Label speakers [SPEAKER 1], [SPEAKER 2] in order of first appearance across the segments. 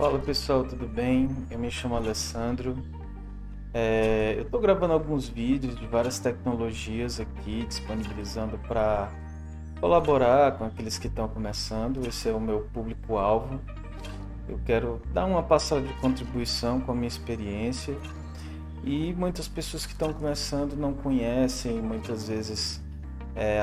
[SPEAKER 1] Fala pessoal, tudo bem? Eu me chamo Alessandro. Eu estou gravando alguns vídeos de várias tecnologias aqui, disponibilizando para colaborar com aqueles que estão começando. Esse é o meu público-alvo. Eu quero dar uma passada de contribuição com a minha experiência e muitas pessoas que estão começando não conhecem muitas vezes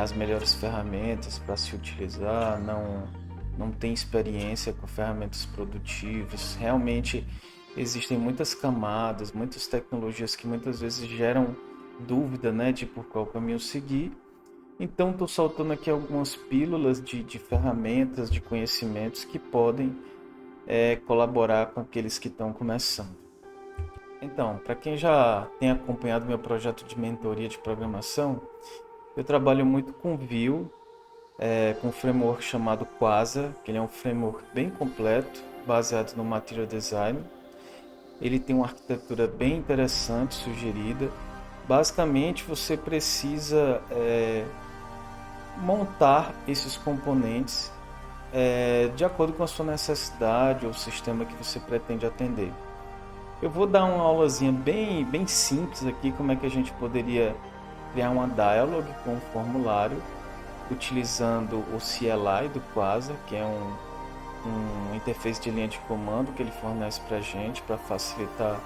[SPEAKER 1] as melhores ferramentas para se utilizar, não tem experiência com ferramentas produtivas. Realmente existem muitas camadas, muitas tecnologias que muitas vezes geram dúvida, né, de por qual caminho seguir. Então, estou soltando aqui algumas pílulas de ferramentas, de conhecimentos que podem colaborar com aqueles que estão começando. Então, para quem já tem acompanhado meu projeto de mentoria de programação, eu trabalho muito com Vue, com um framework chamado Quasar, que ele é um framework bem completo, baseado no Material Design. Ele tem uma arquitetura bem interessante, sugerida. Basicamente, você precisa montar esses componentes de acordo com a sua necessidade ou o sistema que você pretende atender. Eu vou dar uma aulazinha bem simples aqui, como é que a gente poderia criar uma dialog com um formulário utilizando o CLI do Quasar, que é um interface de linha de comando que ele fornece para a gente para facilitar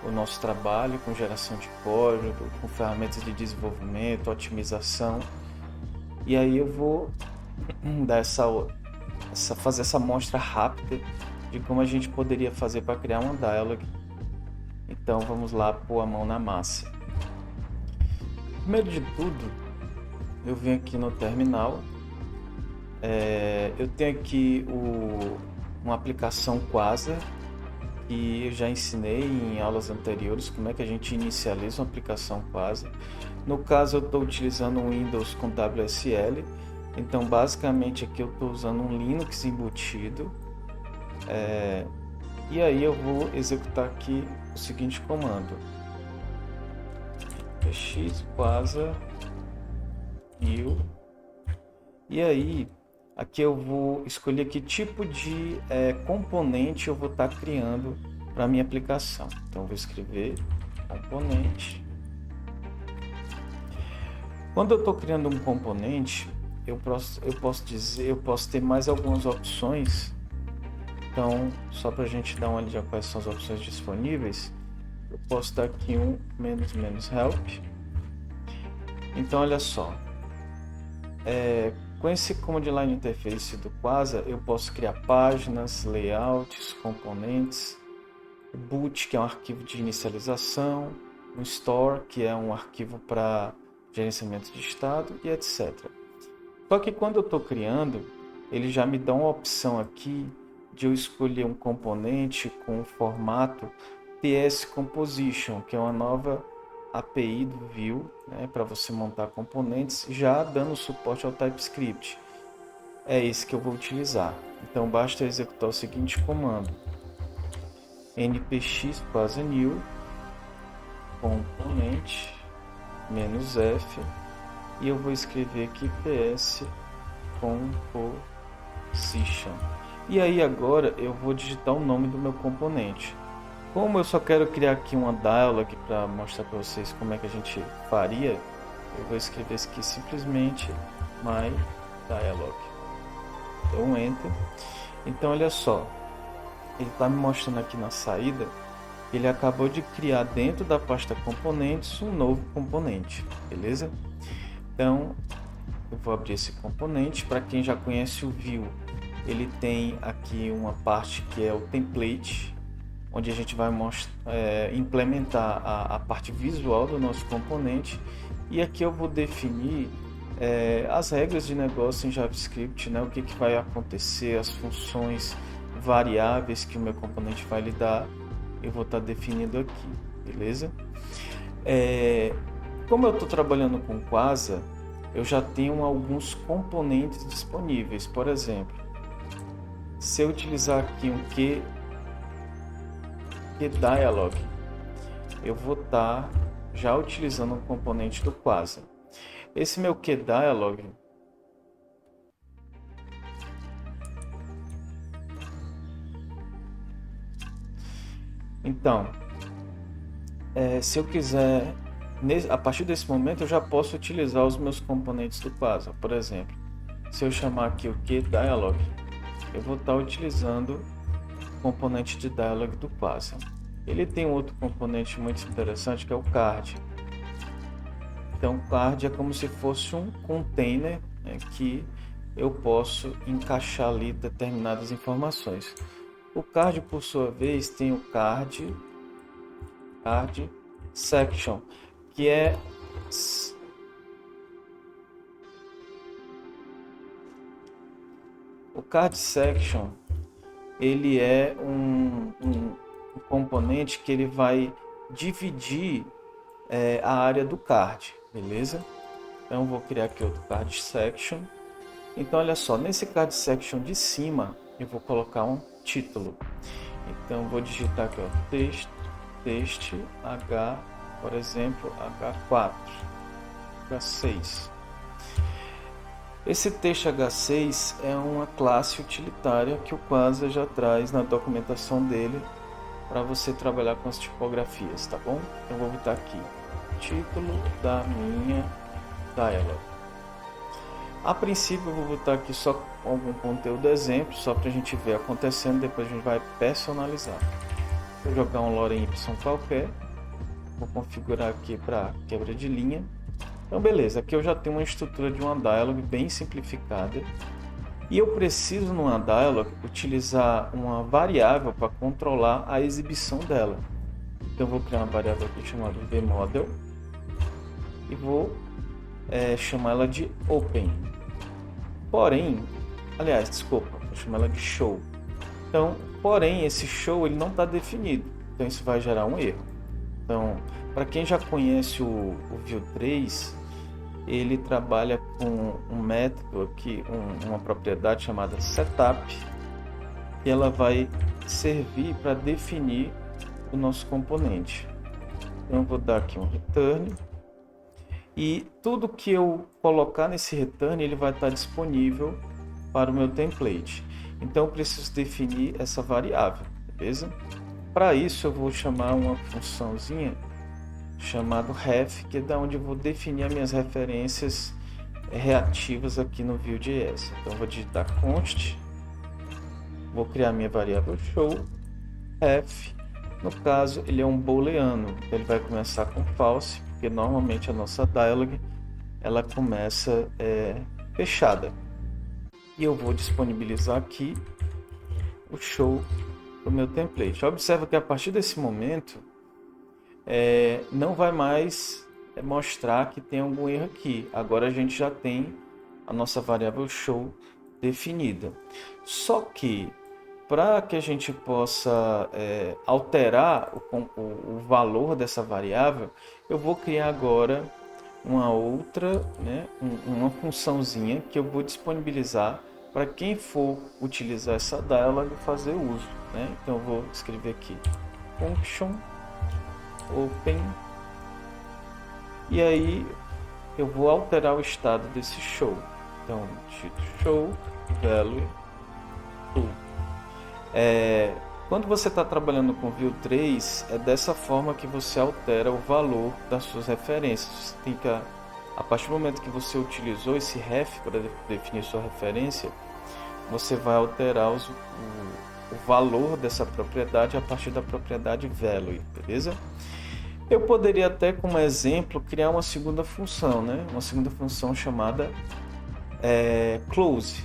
[SPEAKER 1] o nosso trabalho com geração de código, com ferramentas de desenvolvimento, otimização. E aí eu vou dar fazer essa amostra rápida de como a gente poderia fazer para criar uma dialog. Então vamos lá pôr a mão na massa. Primeiro de tudo, eu venho aqui no terminal. Eu tenho aqui uma aplicação Quasar, que eu já ensinei em aulas anteriores como é que a gente inicializa uma aplicação Quasar. No caso, eu estou utilizando um Windows com WSL, então basicamente aqui eu estou usando um Linux embutido. E aí eu vou executar aqui o seguinte comando: x Quasar new. E aí aqui eu vou escolher que tipo de componente eu vou estar criando para a minha aplicação. Então eu vou escrever componente. Quando eu estou criando um componente, eu posso ter mais algumas opções. Então, só para a gente dar uma olhada quais são as opções disponíveis, eu posso dar aqui um "-help". Então, olha só, com esse Command Line Interface do Quasar, eu posso criar páginas, layouts, componentes, boot, que é um arquivo de inicialização, um store, que é um arquivo para gerenciamento de estado, e etc. Só que quando eu estou criando, ele já me dá uma opção aqui de eu escolher um componente com o formato TS Composition, que é uma nova API do Vue, né, para você montar componentes, já dando suporte ao TypeScript. É esse que eu vou utilizar. Então basta executar o seguinte comando: npx quasar new componente -f, e eu vou escrever aqui ps composition. E aí agora eu vou digitar o nome do meu componente. Como eu só quero criar aqui uma dialog para mostrar para vocês como é que a gente faria, eu vou escrever isso aqui simplesmente my dialog. Dou um enter. Então olha só, ele está me mostrando aqui na saída, ele acabou de criar dentro da pasta componentes um novo componente, beleza? Então eu vou abrir esse componente. Para quem já conhece o Vue, ele tem aqui uma parte que é o template, onde a gente vai implementar a parte visual do nosso componente. E aqui eu vou definir as regras de negócio em JavaScript, né? O que vai acontecer, as funções variáveis que o meu componente vai lidar, eu vou estar definindo aqui, beleza? Como eu estou trabalhando com Quasar, eu já tenho alguns componentes disponíveis. Por exemplo, se eu utilizar aqui um QDialog, eu vou estar já utilizando um componente do Quasar. Esse meu QDialog, Então, se eu quiser, a partir desse momento eu já posso utilizar os meus componentes do Quasar. Por exemplo, se eu chamar aqui o QDialog, eu vou estar utilizando o componente de dialog do Quasar. Ele tem um outro componente muito interessante que é o card. Então, o card é como se fosse um container, né, que eu posso encaixar ali determinadas informações. O card, por sua vez, tem o card section, que é o card section. Ele é um componente que ele vai dividir a área do card, beleza? Então, eu vou criar aqui outro card section. Então, olha só, nesse card section de cima, eu vou colocar um título. Então, eu vou digitar aqui, ó, text H, por exemplo, H4, H6. Esse texto H6 é uma classe utilitária que o Quasar já traz na documentação dele para você trabalhar com as tipografias, tá bom? Então, eu vou botar aqui, título da minha dialog. A princípio eu vou botar aqui só algum conteúdo exemplo, só para a gente ver acontecendo, depois a gente vai personalizar. Vou jogar um lorem y qualquer, vou configurar aqui para quebra de linha. Então beleza, aqui eu já tenho uma estrutura de uma dialog bem simplificada. E eu preciso numa dialog utilizar uma variável para controlar a exibição dela. Então eu vou criar uma variável aqui chamada vModel e vou chamar ela de open. Porém, aliás, desculpa, vou chamar ela de show. Então, porém, esse show ele não está definido, então isso vai gerar um erro. Então, para quem já conhece o Vue 3, ele trabalha com um método aqui, uma propriedade chamada setup, e ela vai servir para definir o nosso componente. Então, eu vou dar aqui um return. E tudo que eu colocar nesse return, ele vai estar disponível para o meu template. Então, eu preciso definir essa variável, beleza? Para isso, eu vou chamar uma funçãozinha chamada ref, que é da onde eu vou definir as minhas referências reativas aqui no Vue.js. Então, eu vou digitar const, vou criar minha variável show, ref. No caso, ele é um booleano, então ele vai começar com false, porque normalmente a nossa dialog ela começa fechada. E eu vou disponibilizar aqui o show para o meu template. Observa que a partir desse momento não vai mais mostrar que tem algum erro aqui. Agora a gente já tem a nossa variável show definida. Só que para que a gente possa alterar o valor dessa variável, eu vou criar agora uma outra, uma funçãozinha que eu vou disponibilizar para quem for utilizar essa dialog fazer uso. Então eu vou escrever aqui function open, e aí eu vou alterar o estado desse show. Então show value true. Quando você está trabalhando com Vue 3, é dessa forma que você altera o valor das suas referências. Você tem que, a partir do momento que você utilizou esse ref para definir sua referência, você vai alterar o valor dessa propriedade a partir da propriedade value, beleza? Eu poderia até, como exemplo, criar uma segunda função, uma segunda função chamada close.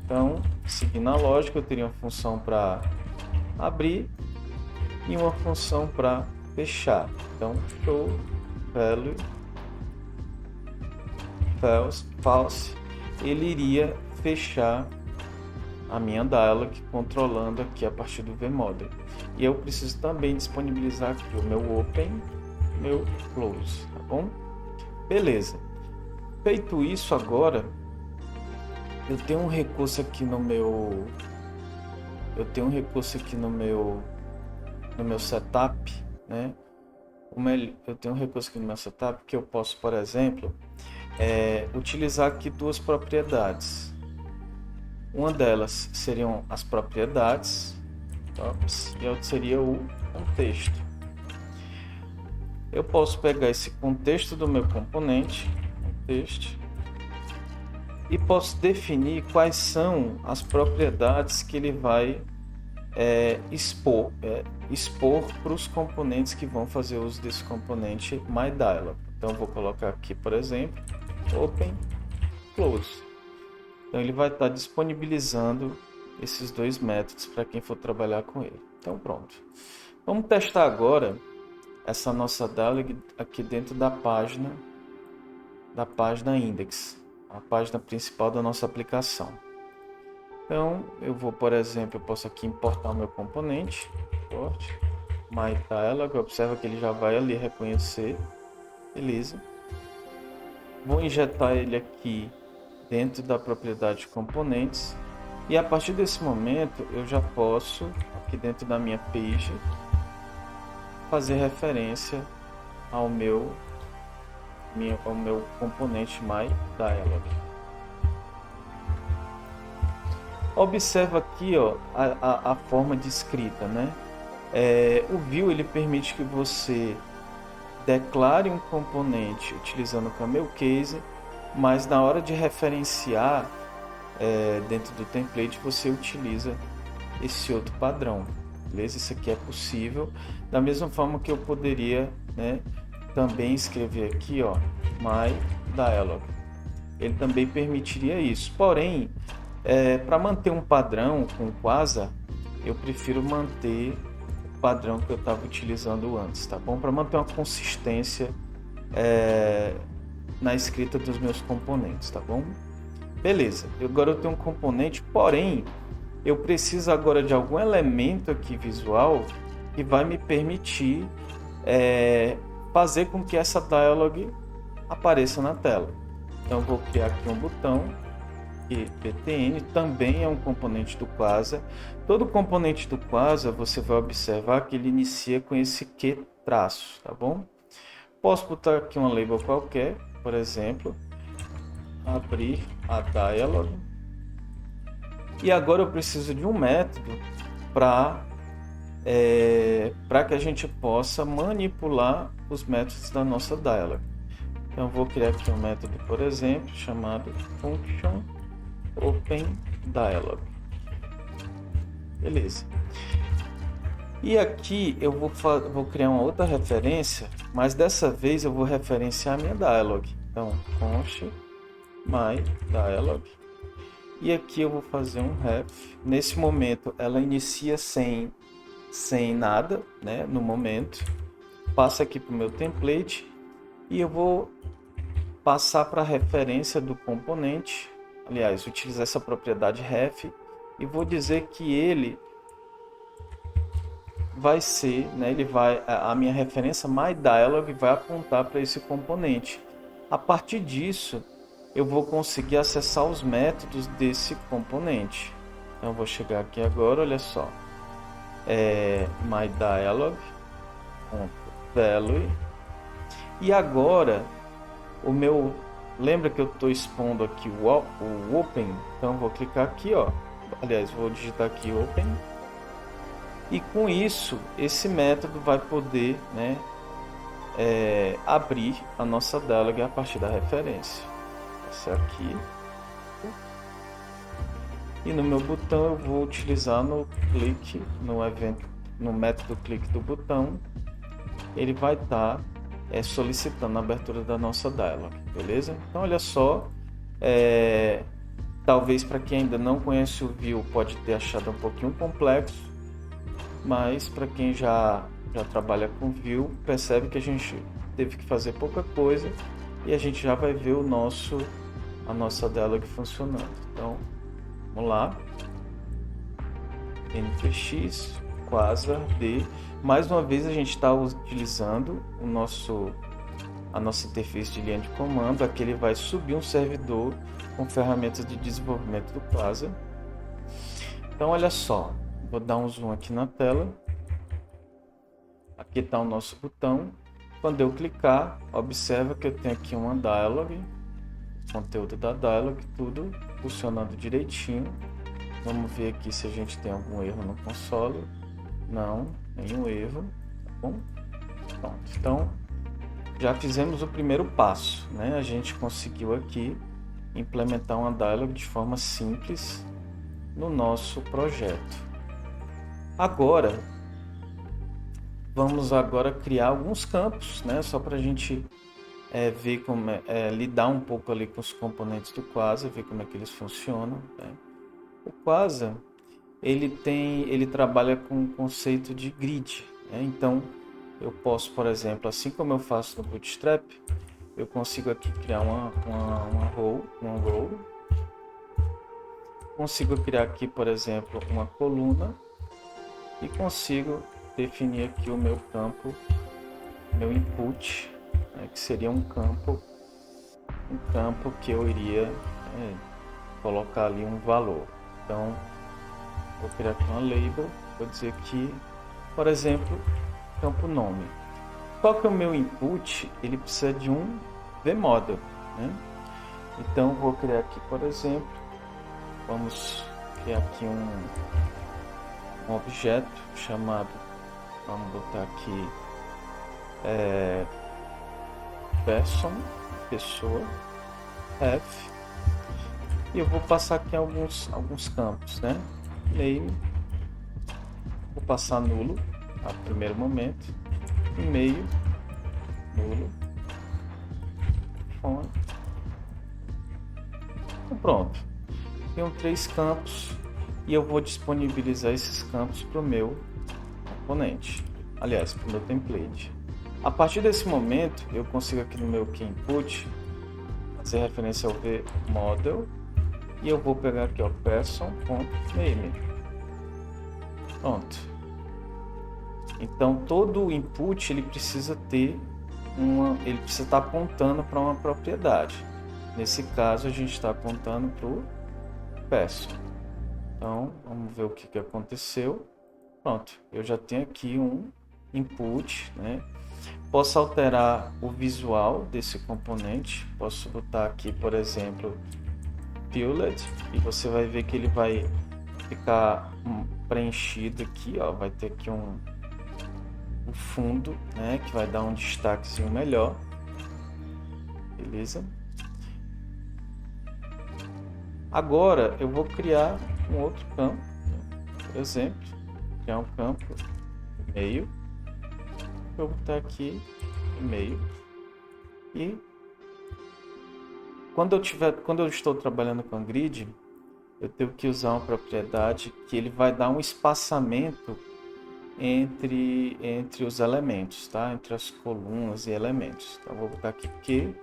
[SPEAKER 1] Então, seguindo a lógica, eu teria uma função para abrir e uma função para fechar. Então, show value false, ele iria fechar a minha dialog controlando aqui a partir do vModel. E eu preciso também disponibilizar aqui o meu open, meu close, tá bom? Beleza. Feito isso, agora eu tenho um recurso aqui no meu setup, eu tenho um recurso aqui no meu setup que eu posso, por exemplo, utilizar aqui duas propriedades. Uma delas seriam as propriedades e outro seria o contexto. Eu posso pegar esse contexto do meu componente, contexto, e posso definir quais são as propriedades que ele vai expor para os componentes que vão fazer uso desse componente MyDialog. Então, eu vou colocar aqui, por exemplo, Open, Close. Então, ele vai estar disponibilizando esses dois métodos para quem for trabalhar com ele. Então, pronto. Vamos testar agora essa nossa dialog aqui dentro da página index, a página principal da nossa aplicação. Então, eu vou, por exemplo, eu posso aqui importar o meu componente, import, MyDialog, observa que ele já vai ali reconhecer, beleza. Vou injetar ele aqui dentro da propriedade de componentes, e a partir desse momento eu já posso, aqui dentro da minha page, fazer referência ao meu componente MyDialog. Observa aqui, ó, a forma de escrita, né? O view ele permite que você declare um componente utilizando o camel case, mas na hora de referenciar dentro do template você utiliza esse outro padrão, beleza? Isso aqui é possível, da mesma forma que eu poderia, né, também escrever aqui, ó, MyDialog. Ele também permitiria isso, porém, para manter um padrão com o Quasar, eu prefiro manter o padrão que eu estava utilizando antes, tá bom? Para manter uma consistência na escrita dos meus componentes, tá bom? Beleza, agora eu tenho um componente, porém, eu preciso agora de algum elemento aqui visual que vai me permitir fazer com que essa dialog apareça na tela. Então, eu vou criar aqui um botão, e btn também é um componente do Quasar. Todo componente do Quasar você vai observar que ele inicia com esse Q traço, tá bom? Posso botar aqui uma label qualquer, por exemplo, abrir a dialog. E agora eu preciso de um método para que a gente possa manipular os métodos da nossa dialog. Então eu vou criar aqui um método, por exemplo, chamado function OpenDialog. Beleza. E aqui eu vou criar uma outra referência, mas dessa vez eu vou referenciar a minha dialog. Então, const MyDialog. E aqui eu vou fazer um ref. Nesse momento ela inicia sem nada, né? No momento. Passa aqui para o meu template e eu vou passar para a referência do componente. Aliás, utilizar essa propriedade ref e vou dizer que ele vai ser, né, a minha referência MyDialog vai apontar para esse componente. A partir disso, eu vou conseguir acessar os métodos desse componente. Então, eu vou chegar aqui agora, olha só, MyDialog.value, e agora lembra que eu estou expondo aqui o Open, então eu vou clicar aqui, ó. Aliás, vou digitar aqui Open, e com isso esse método vai poder, né, abrir a nossa dialog a partir da referência. Essa aqui, e no meu botão eu vou utilizar no clique, no método clique do botão, ele vai estar solicitando a abertura da nossa dialog, beleza? Então olha só, talvez para quem ainda não conhece o Vue pode ter achado um pouquinho complexo, mas para quem já trabalha com Vue percebe que a gente teve que fazer pouca coisa e a gente já vai ver a nossa dialog funcionando. Então vamos lá, npx Quasar D. Mais uma vez a gente está utilizando a nossa interface de linha de comando. Aqui ele vai subir um servidor com ferramentas de desenvolvimento do Quasar. Então olha só, vou dar um zoom aqui na tela. Aqui está o nosso botão. Quando eu clicar, observa que eu tenho aqui uma dialog, conteúdo da dialog, tudo funcionando direitinho. Vamos ver aqui se a gente tem algum erro no console. Não, nenhum erro, tá bom? Pronto, então já fizemos o primeiro passo, né? A gente conseguiu aqui implementar uma dialog de forma simples no nosso projeto. Agora, vamos criar alguns campos, né? Só para a gente ver como lidar um pouco ali com os componentes do Quasar, ver como é que eles funcionam, né? O Quasar, ele trabalha com o conceito de grid, né? Então, eu posso, por exemplo, assim como eu faço no Bootstrap, eu consigo aqui criar uma row, consigo criar aqui, por exemplo, uma coluna e consigo definir aqui o meu campo, meu input, né, que seria um campo que eu iria colocar ali um valor. Então, vou criar aqui uma label, vou dizer que, por exemplo, campo nome. Qual que é o meu input? Ele precisa de um vModel, né? Então, vou criar aqui, por exemplo, vamos criar aqui um objeto chamado, vamos botar aqui person, pessoa, f, e eu vou passar aqui alguns campos, né? Name, vou passar nulo a primeiro momento, e-mail, nulo, phone. Então, pronto, tenho 3 campos e eu vou disponibilizar esses campos para o meu componente, aliás, para o meu template. A partir desse momento, eu consigo aqui no meu keyInput fazer referência ao vModel e eu vou pegar aqui o person.name. Pronto. Então todo o input ele precisa estar apontando para uma propriedade. Nesse caso a gente está apontando para o person. Então vamos ver o que aconteceu. Pronto, eu já tenho aqui um input, né? Posso alterar o visual desse componente. Posso botar aqui, por exemplo, filled, e você vai ver que ele vai ficar preenchido aqui, ó. Vai ter aqui um fundo, né, que vai dar um destaquezinho melhor. Beleza? Agora eu vou criar um outro campo, por exemplo, criar um campo e-mail. Vou botar aqui e-mail e quando eu estou trabalhando com a grid, eu tenho que usar uma propriedade que ele vai dar um espaçamento entre os elementos, tá? Entre as colunas e elementos. Então, vou botar aqui que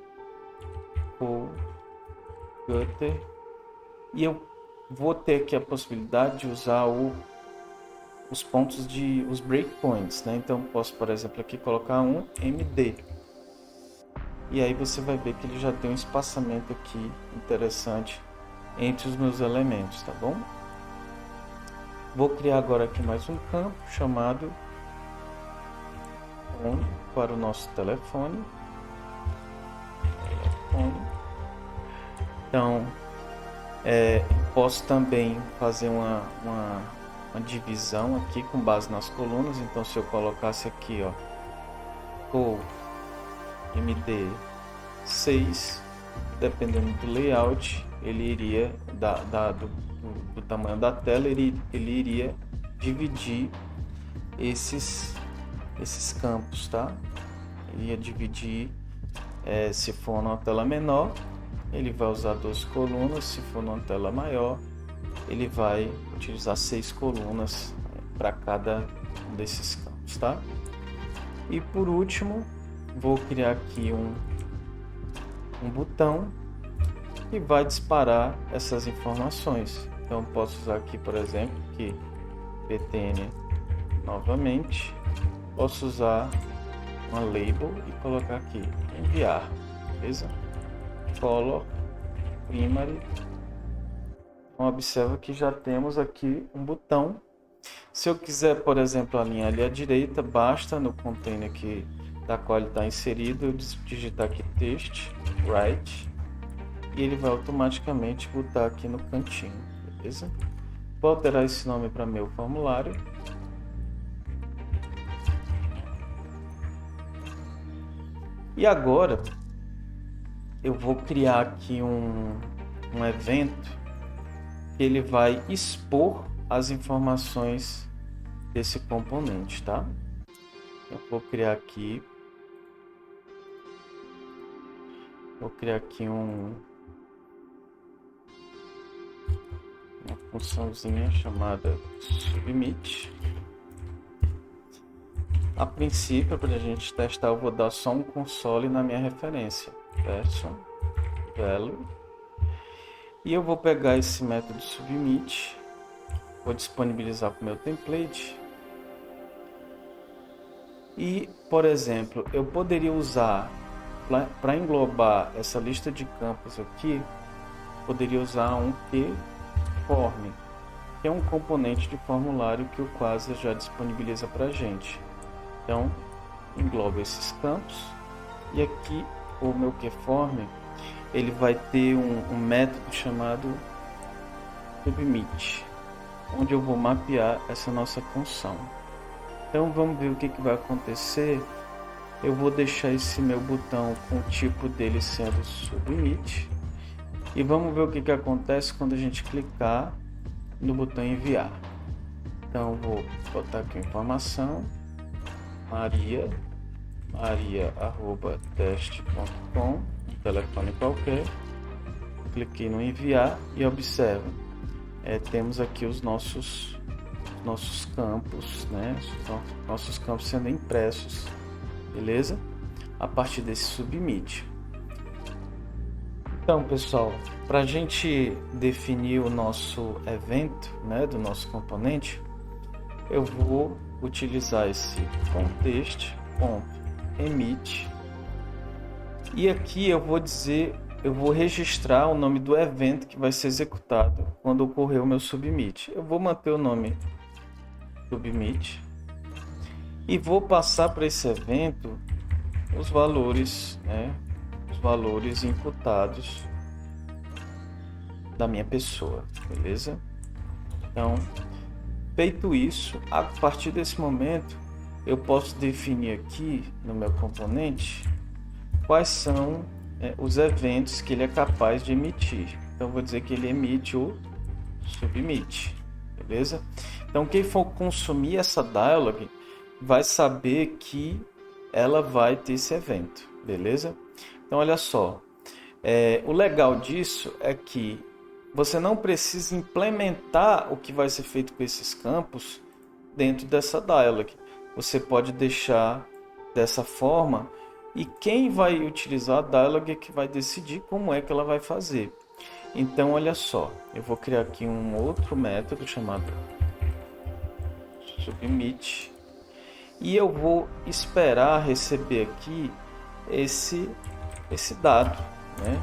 [SPEAKER 1] gutter e eu vou ter aqui a possibilidade de usar os pontos os breakpoints, né? Então, posso, por exemplo, aqui colocar um MD. E aí você vai ver que ele já tem um espaçamento aqui interessante entre os meus elementos, tá bom? Vou criar agora aqui mais um campo chamado phone para o nosso telefone. Então, posso também fazer uma divisão aqui com base nas colunas. Então, se eu colocasse aqui, ó, MD6, dependendo do layout, ele iria do tamanho da tela, ele iria dividir esses campos, tá? Ele ia dividir, se for numa tela menor, ele vai usar 2 colunas, se for numa tela maior, ele vai utilizar 6 colunas para cada um desses campos, tá? E por último, vou criar aqui um botão que vai disparar essas informações. Então posso usar aqui, por exemplo, que ptn novamente, posso usar uma label e colocar aqui enviar, beleza? Color primary. Então observa que já temos aqui um botão. Se eu quiser, por exemplo, alinhar ali à direita, basta no container da qual ele está inserido, eu digitar aqui text right e ele vai automaticamente botar aqui no cantinho, beleza? Vou alterar esse nome para meu formulário E agora eu vou criar aqui um evento que ele vai expor as informações desse componente, tá? Eu vou criar aqui uma funçãozinha chamada submit. A princípio, para a gente testar, eu vou dar só um console na minha referência, version value, e eu vou pegar esse método submit, vou disponibilizar para o meu template. E, por exemplo, eu poderia usar, para englobar essa lista de campos aqui, poderia usar um QForm, que é um componente de formulário que o Quasar já disponibiliza para a gente. Então, engloba esses campos, e aqui o meu QForm, ele vai ter um método chamado submit, onde eu vou mapear essa nossa função. Então vamos ver o que vai acontecer. Eu vou deixar esse meu botão com o tipo dele sendo submit. E vamos ver o que acontece quando a gente clicar no botão enviar. Então vou botar aqui a informação. maria@teste.com, um telefone qualquer. Cliquei no enviar e observa. Temos aqui os nossos campos, né? Nossos campos sendo impressos, beleza? A partir desse submit. Então, pessoal, para a gente definir o nosso evento, né, do nosso componente, eu vou utilizar esse contest.emit, e aqui eu vou registrar o nome do evento que vai ser executado quando ocorrer o meu submit. Eu vou manter o nome submit e vou passar para esse evento os valores, né, os valores imputados da minha pessoa, beleza? Então, feito isso, a partir desse momento eu posso definir aqui no meu componente quais são os eventos que ele é capaz de emitir. Então vou dizer que ele emite o submit, beleza? Então quem for consumir essa dialog vai saber que ela vai ter esse evento, beleza? Então olha só, o legal disso é que você não precisa implementar o que vai ser feito com esses campos dentro dessa dialog. Você pode deixar dessa forma, e quem vai utilizar a dialog é que vai decidir como é que ela vai fazer. Então olha só, eu vou criar aqui um outro método chamado submit, e eu vou esperar receber aqui esse dado, né?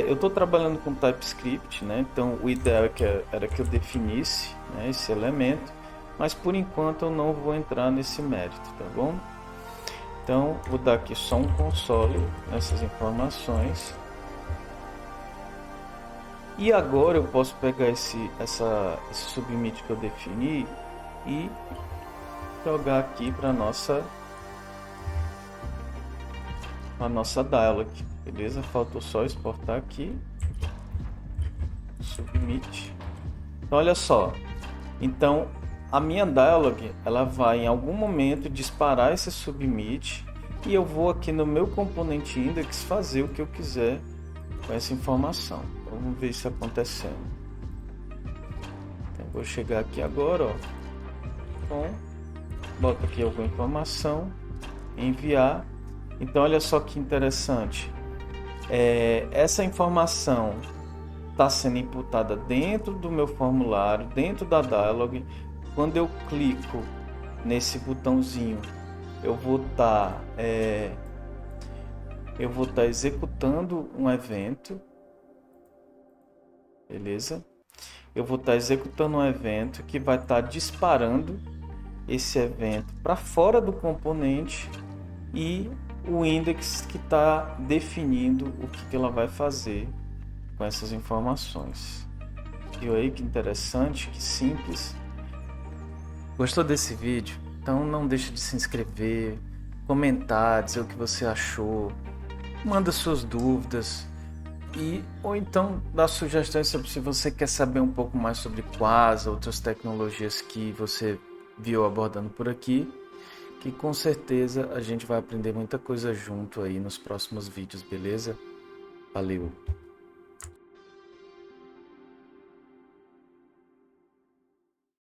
[SPEAKER 1] Eu estou trabalhando com TypeScript, né? Então o ideal era que eu definisse, né, esse elemento, mas por enquanto eu não vou entrar nesse mérito, tá bom? Então vou dar aqui só um console nessas informações, e agora eu posso pegar esse submit que eu defini e jogar aqui para a nossa dialog, beleza? Faltou só exportar aqui submit. Então olha só, então a minha dialog ela vai em algum momento disparar esse submit, e eu vou aqui no meu componente index fazer o que eu quiser com essa informação. Então, vamos ver isso acontecendo. Então, vou chegar aqui agora, ó, boto aqui alguma informação, enviar. Então olha só que interessante, essa informação está sendo imputada dentro do meu formulário, dentro da dialog. Quando eu clico nesse botãozinho, eu vou estar executando um evento, beleza? Eu vou estar executando um evento que vai estar disparando esse evento para fora do componente, e o index que está definindo o que ela vai fazer com essas informações. Viu aí que interessante, que simples? Gostou desse vídeo? Então não deixe de se inscrever, comentar, dizer o que você achou, manda suas dúvidas ou então dá sugestões sobre se você quer saber um pouco mais sobre quais outras tecnologias que você viu abordando por aqui, que com certeza a gente vai aprender muita coisa junto aí nos próximos vídeos, beleza? Valeu!